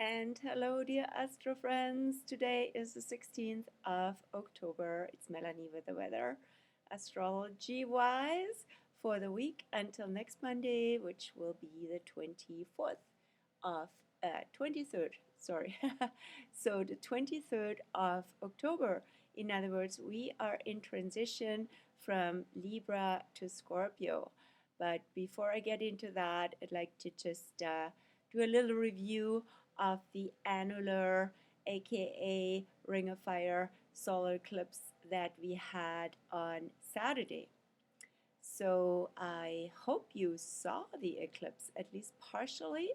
And hello, dear Astro friends. Today is the 16th of October. It's Melanie with the weather, astrology wise, for the week until next Monday, which will be the 24th of 23rd. Sorry. So, the 23rd of October. In other words, we are in transition from Libra to Scorpio. But before I get into that, I'd like to just do a little review of the annular, aka Ring of Fire solar eclipse that we had on Saturday. So I hope you saw the eclipse, at least partially.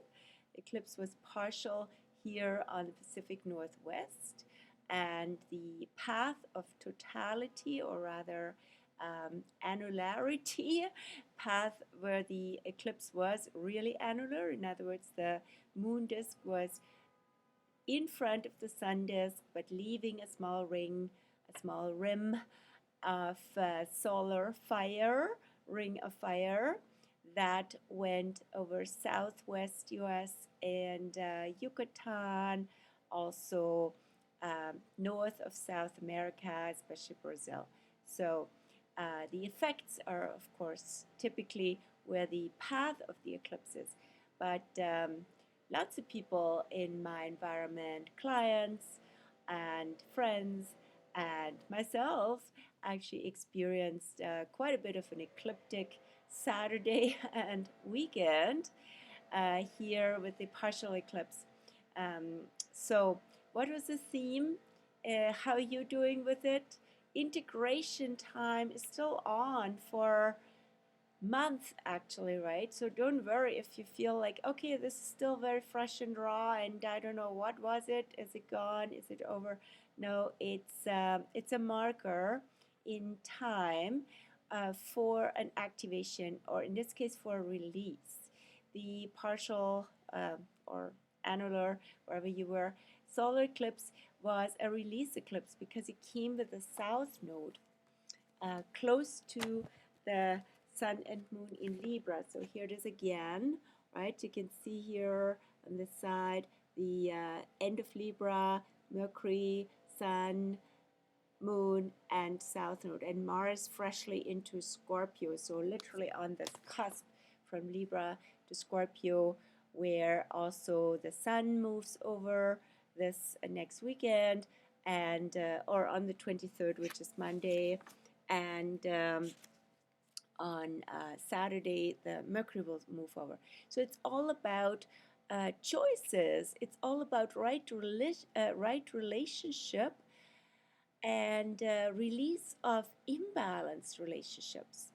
The eclipse was partial here on the Pacific Northwest, and the path of totality, or rather annularity path where the eclipse was really annular. In other words, the moon disk was in front of the sun disk, but leaving a small ring, a small rim of solar fire, ring of fire, that went over southwest US and Yucatan, also north of South America, especially Brazil. So the effects are, of course, typically where the path of the eclipse is. But lots of people in my environment, clients and friends and myself, actually experienced quite a bit of an ecliptic Saturday and weekend here with the partial eclipse. So what was the theme? How are you doing with it? Integration time is still on for month actually, right? So don't worry if you feel like, okay, this is still very fresh and raw and I don't know, what was it? Is it gone? Is it over? No, it's a marker in time for an activation, or in this case for a release. The partial or annular, wherever you were, solar eclipse was a release eclipse because it came with the south node close to the Sun and Moon in Libra. So here it is again, right? You can see here on this side the end of Libra, Mercury, Sun, Moon, and South Node, and Mars freshly into Scorpio. So literally on this cusp from Libra to Scorpio, where also the Sun moves over this next weekend, and or on the 23rd, which is Monday, and on Saturday, the Mercury will move over. So it's all about choices. It's all about right relationship and release of imbalanced relationships.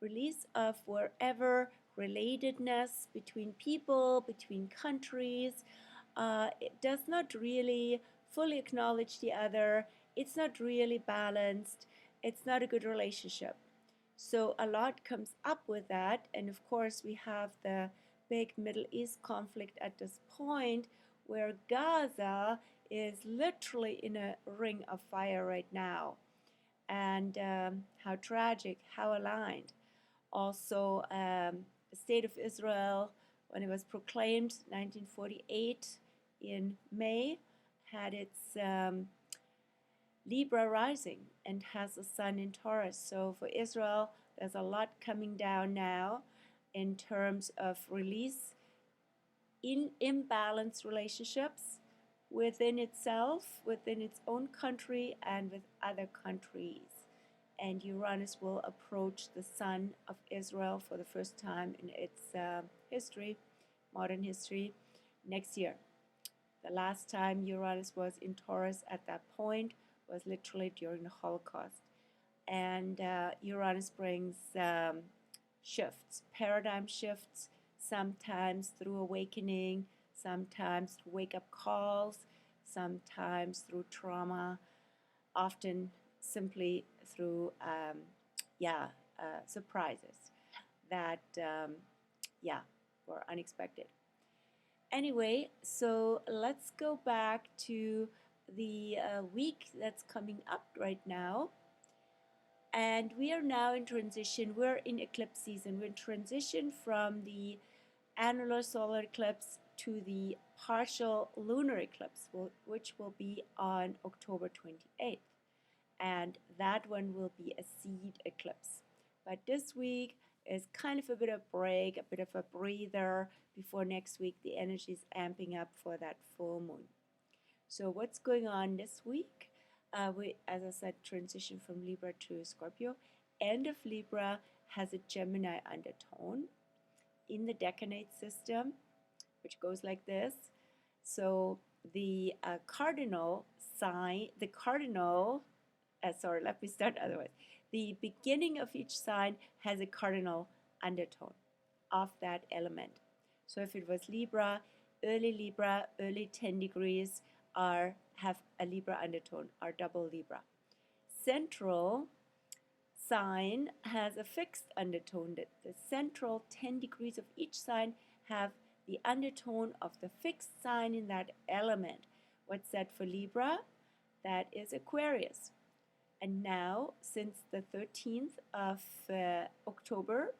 Release of wherever relatedness between people, between countries, it does not really fully acknowledge the other. It's not really balanced. It's not a good relationship. So a lot comes up with that, and of course we have the big Middle East conflict at this point where Gaza is literally in a ring of fire right now, and how tragic, how aligned. Also, the state of Israel, when it was proclaimed 1948 in May, had its Libra rising and has a sun in Taurus. So for Israel, there's a lot coming down now in terms of release in imbalanced relationships within itself, within its own country, and with other countries. And Uranus will approach the sun of Israel for the first time in its history, modern history, next year. The last time Uranus was in Taurus at that point was literally during the Holocaust. And Uranus brings shifts, paradigm shifts, sometimes through awakening, sometimes through wake-up calls, sometimes through trauma, often simply through surprises that were unexpected. Anyway, so let's go back to the week that's coming up right now. And we are now in transition. We're in eclipse season. We're in transition from the annular solar eclipse to the partial lunar eclipse, which will be on October 28th. And that one will be a seed eclipse. But this week is kind of a bit of break, a bit of a breather before next week the energy is amping up for that full moon. So what's going on this week? We, as I said, transition from Libra to Scorpio. End of Libra has a Gemini undertone in the decanate system, which goes like this. So the cardinal sign, sorry, let me start otherwise. The beginning of each sign has a cardinal undertone of that element. So if it was Libra, early 10 degrees have a Libra undertone, are double Libra. Central sign has a fixed undertone. The central 10 degrees of each sign have the undertone of the fixed sign in that element. What's that for Libra? That is Aquarius. And now, since the 13th of October,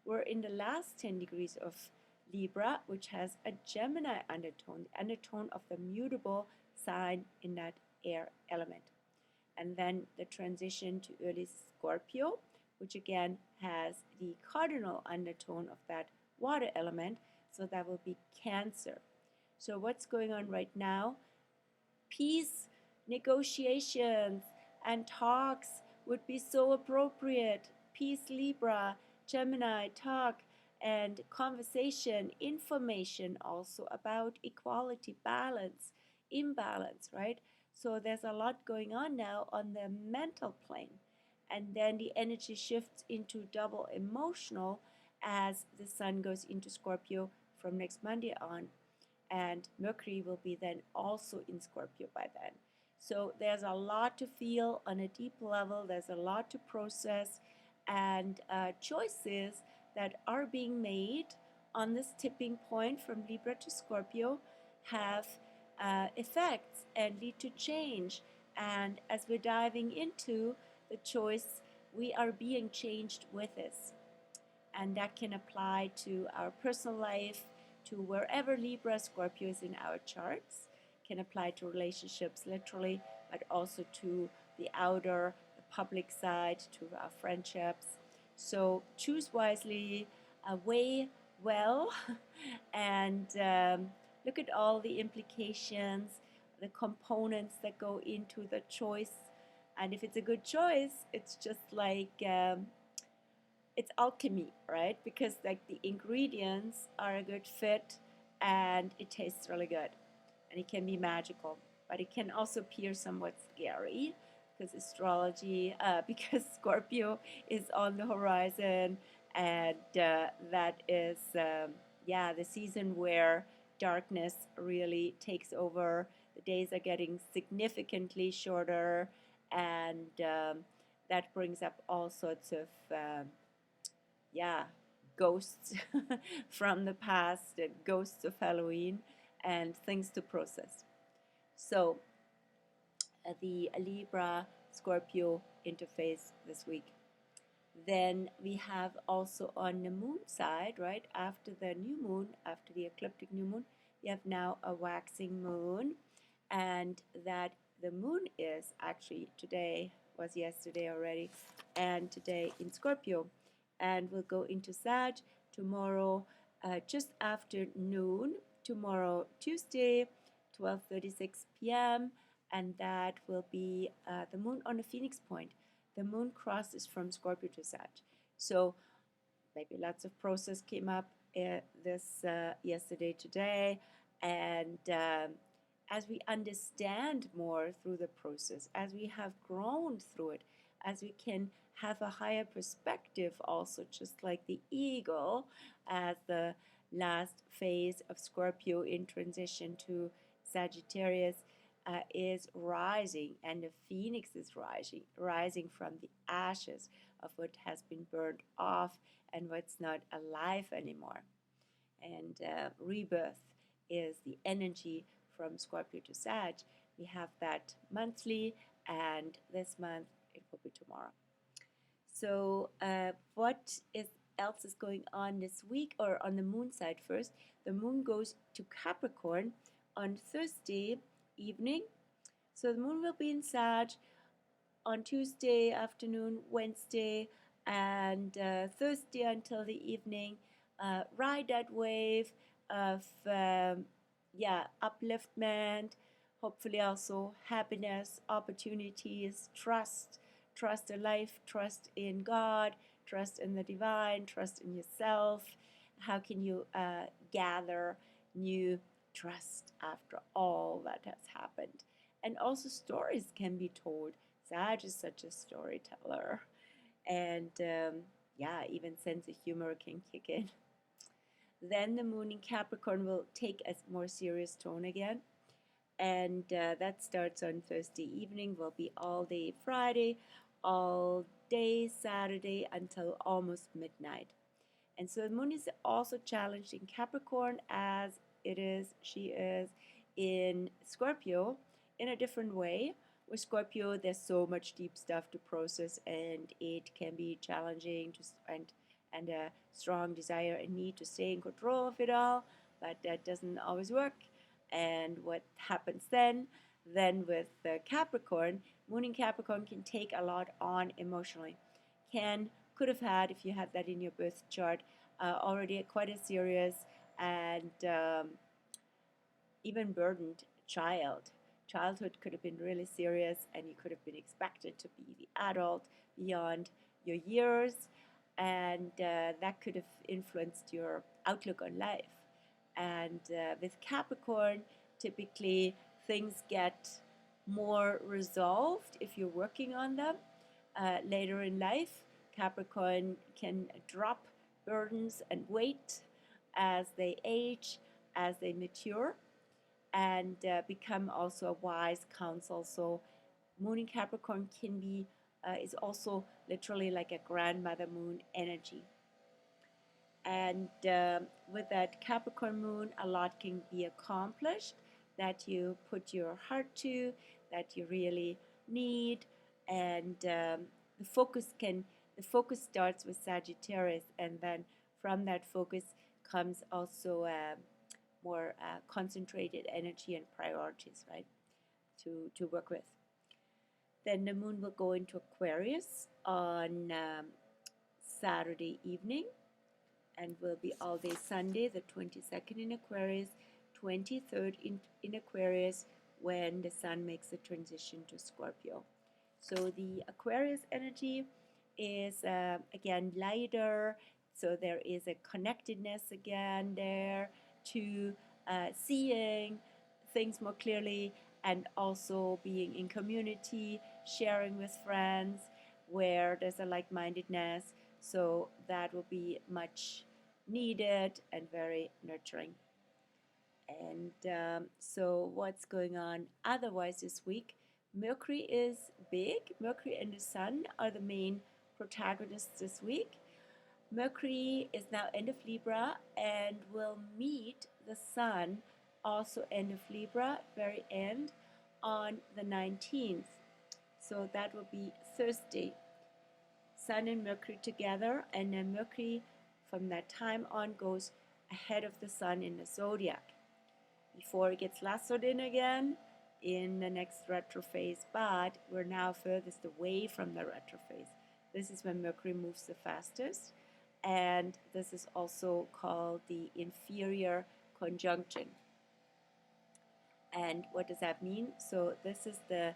we're in the last 10 degrees of Libra, which has a Gemini undertone, the undertone of the mutable sign in that air element. And then the transition to early Scorpio, which again has the cardinal undertone of that water element, so that will be Cancer. So what's going on right now? Peace, negotiations, and talks would be so appropriate. Peace, Libra, Gemini, talk and conversation, information also about equality, balance, imbalance, right? So there's a lot going on now on the mental plane. And then the energy shifts into double emotional as the sun goes into Scorpio from next Monday on. And Mercury will be then also in Scorpio by then. So there's a lot to feel on a deep level. There's a lot to process, and choices that are being made on this tipping point from Libra to Scorpio have effects and lead to change. And as we're diving into the choice, we are being changed with this. And that can apply to our personal life, to wherever Libra, Scorpio is in our charts. Can apply to relationships literally, but also to the outer, the public side, to our friendships. So choose wisely, weigh well, and look at all the implications, the components that go into the choice. And if it's a good choice, it's just like it's alchemy, right? Because like the ingredients are a good fit and it tastes really good. And it can be magical, but it can also appear somewhat scary because astrology, because Scorpio is on the horizon, and that is, the season where darkness really takes over. The days are getting significantly shorter, and that brings up all sorts of, ghosts from the past, ghosts of Halloween, and things to process. So the Libra Scorpio interface this week. Then we have also on the moon side, right, after the new moon, after the ecliptic new moon, we have now a waxing moon, and that the moon is actually today, was yesterday already, and today in Scorpio, and we'll go into Sag tomorrow just after noon, tomorrow Tuesday 12:36 p.m., and that will be the moon on a Phoenix point. The moon crosses from Scorpio to Sag. So maybe lots of process came up this yesterday, today, and as we understand more through the process, as we have grown through it, as we can have a higher perspective also, just like the eagle as the last phase of Scorpio in transition to Sagittarius is rising, and the phoenix is rising from the ashes of what has been burned off and what's not alive anymore. And rebirth is the energy from Scorpio to Sag. We have that monthly, and this month it will be tomorrow. So what is else is going on this week, or on the moon side first. The moon goes to Capricorn on Thursday evening. So the moon will be in Sag on Tuesday afternoon, Wednesday, and Thursday until the evening. Ride that wave of upliftment, hopefully also happiness, opportunities, trust in life, trust in God, trust in the divine, trust in yourself. How can you gather new trust after all that has happened? And also stories can be told. Sag is such a storyteller. And even sense of humor can kick in. Then the moon in Capricorn will take a more serious tone again. And that starts on Thursday evening, will be all day Friday, all day Saturday until almost midnight. And so the moon is also challenged in Capricorn as she is in Scorpio in a different way. With Scorpio, there's so much deep stuff to process, and it can be challenging and a strong desire and need to stay in control of it all, but that doesn't always work. And what happens then with the Capricorn, moon in Capricorn can take a lot on emotionally. Could have had, if you had that in your birth chart, already quite a serious and even burdened childhood could have been really serious, and you could have been expected to be the adult beyond your years, and that could have influenced your outlook on life. And with Capricorn, typically things get more resolved if you're working on them later in life. Capricorn can drop burdens and weight as they age, as they mature, and become also a wise counsel. So moon in Capricorn can be is also literally like a grandmother moon energy. And with that Capricorn moon, a lot can be accomplished that you put your heart to, that you really need, and the focus starts with Sagittarius, and then from that focus comes also more concentrated energy and priorities, right, to work with. Then the moon will go into Aquarius on Saturday evening, and will be all day Sunday, the 22nd in Aquarius, 23rd in Aquarius, when the sun makes the transition to Scorpio. So the Aquarius energy is again lighter, so there is a connectedness again there to seeing things more clearly, and also being in community, sharing with friends where there's a like-mindedness. So that will be much needed and very nurturing. And so what's going on otherwise this week? Mercury is big. Mercury and the Sun are the main protagonists this week. Mercury is now end of Libra and will meet the Sun, also end of Libra, very end, on the 19th. So that will be Thursday. Sun and Mercury together, and then Mercury from that time on goes ahead of the Sun in the zodiac before it gets lassoed in again in the next retro phase, but we're now furthest away from the retro phase. This is when Mercury moves the fastest, and this is also called the inferior conjunction. And what does that mean? So this is the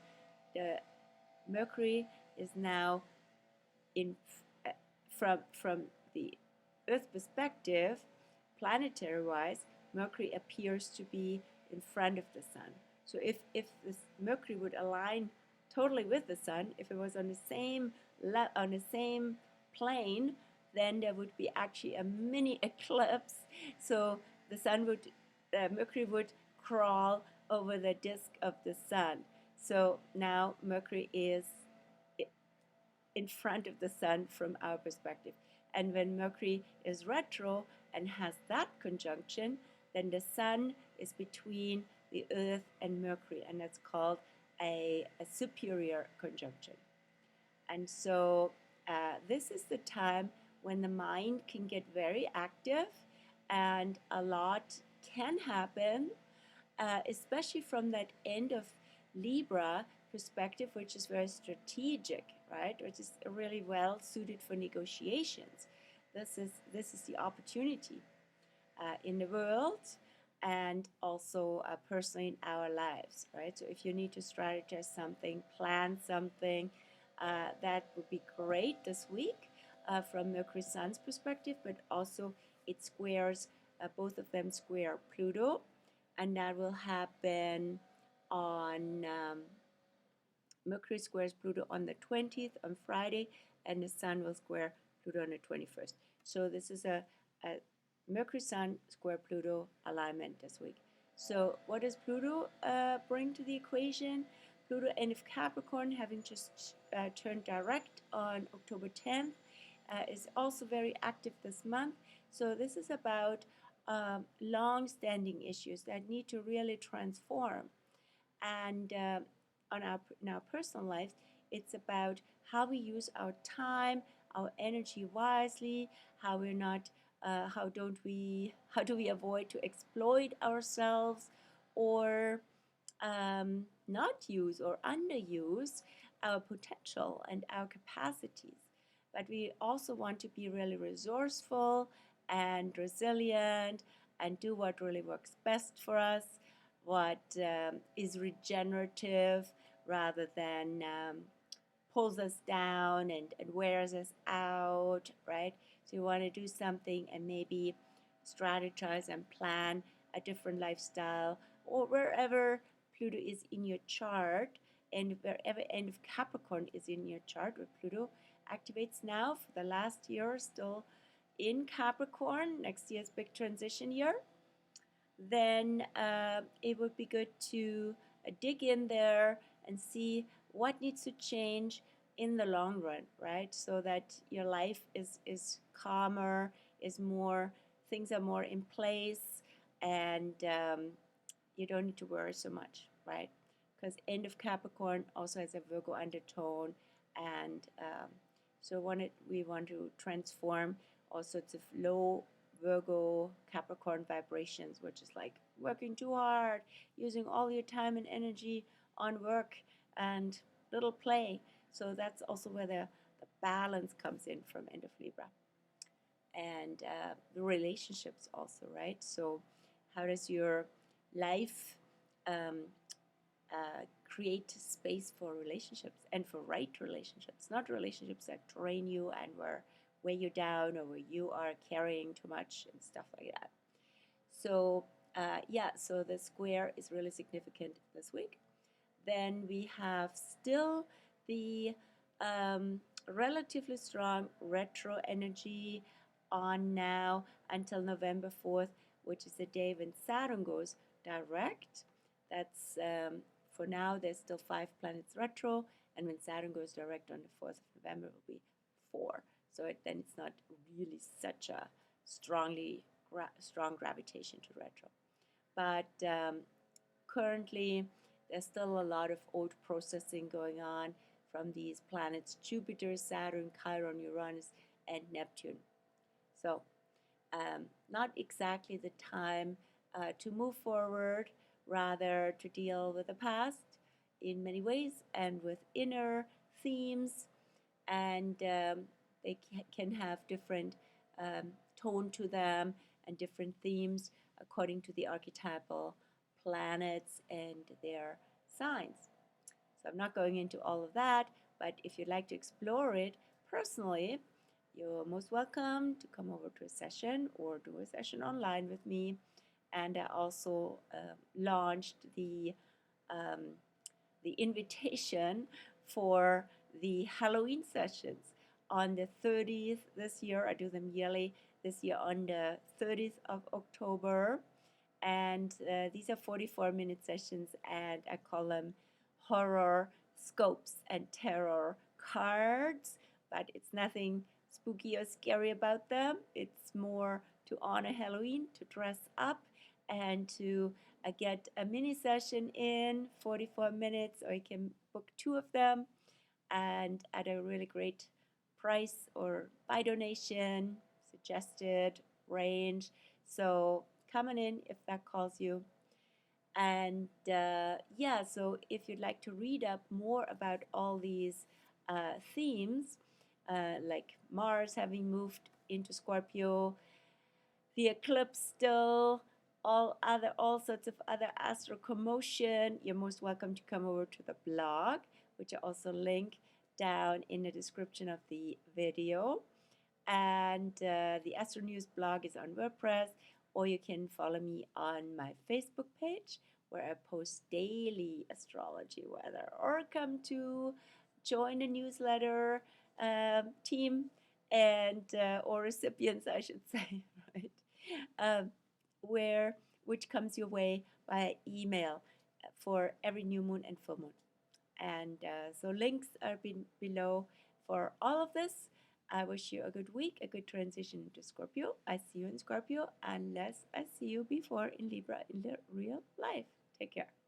Mercury is now in from the Earth perspective, planetary-wise, Mercury appears to be in front of the Sun. So if this Mercury would align totally with the Sun, if it was on the same plane, then there would be actually a mini eclipse. So the Mercury would crawl over the disk of the Sun. So now Mercury is in front of the Sun from our perspective. And when Mercury is retro and has that conjunction, then the Sun is between the Earth and Mercury, and that's called a superior conjunction. And so this is the time when the mind can get very active and a lot can happen, especially from that end of Libra perspective, which is very strategic, right? Which is really well suited for negotiations. This is the opportunity in the world and also personally in our lives, right? So if you need to strategize something, plan something, that would be great this week from Mercury Sun's perspective, but also it squares, both of them square Pluto, and that will happen on Mercury squares Pluto on the 20th on Friday, and the Sun will square Pluto on the 21st. So this is a Mercury Sun square Pluto alignment this week. So what does Pluto bring to the equation? Pluto end of Capricorn, having just turned direct on October 10th, is also very active this month. So this is about long-standing issues that need to really transform. And in our personal lives, it's about how we use our time, our energy wisely, how we're not, how do we avoid to exploit ourselves, or not use or underuse our potential and our capacities. But we also want to be really resourceful and resilient and do what really works best for us, what is regenerative rather than pulls us down and wears us out, right? So you want to do something and maybe strategize and plan a different lifestyle, or wherever Pluto is in your chart, and wherever end of Capricorn is in your chart, where Pluto activates now for the last year, still in Capricorn. Next year's big transition year. Then it would be good to dig in there and see what needs to change in the long run, right? So that your life is calmer, is more, things are more in place, and you don't need to worry so much, right? Because end of Capricorn also has a Virgo undertone, and so we want to transform all sorts of low Virgo Capricorn vibrations, which is like working too hard, using all your time and energy on work and little play. So that's also where the balance comes in from end of Libra. And the relationships also, right? So how does your life create space for relationships, and for right relationships, not relationships that drain you and weigh you down, or where you are carrying too much and stuff like that. So so the square is really significant this week. Then we have still the relatively strong retro energy on now until November 4th, which is the day when Saturn goes direct. That's for now, there's still 5 planets retro, and when Saturn goes direct on the 4th of November, it will be 4. So then it's not really such a strong gravitation to retro. But currently, there's still a lot of old processing going on from these planets: Jupiter, Saturn, Chiron, Uranus, and Neptune. So not exactly the time to move forward, rather to deal with the past in many ways and with inner themes, and they can have different tone to them and different themes according to the archetypal planets and their signs. So I'm not going into all of that, but if you'd like to explore it personally, you're most welcome to come over to a session or do a session online with me. And I also launched the invitation for the Halloween sessions on the 30th this year. I do them yearly. This year on the 30th of October. And these are 44-minute sessions, and I call them horror scopes and tarot cards. But it's nothing spooky or scary about them. It's more to honor Halloween, to dress up, and to get a mini session in 44 minutes, or you can book 2 of them, and at a really great price or by donation, suggested range. So come on in if that calls you. And yeah, so if you'd like to read up more about all these themes, like Mars having moved into Scorpio, the eclipse still, all sorts of other astro commotion, you're most welcome to come over to the blog, which I also link down in the description of the video. And the Astro News blog is on WordPress, or you can follow me on my Facebook page where I post daily astrology weather, or come to join the newsletter team and or recipients, I should say, right? Um, which comes your way by email for every new moon and full moon. And so links are below for all of this. I wish you a good week, a good transition into Scorpio. I see you in Scorpio unless I see you before in Libra in the real life. Take care.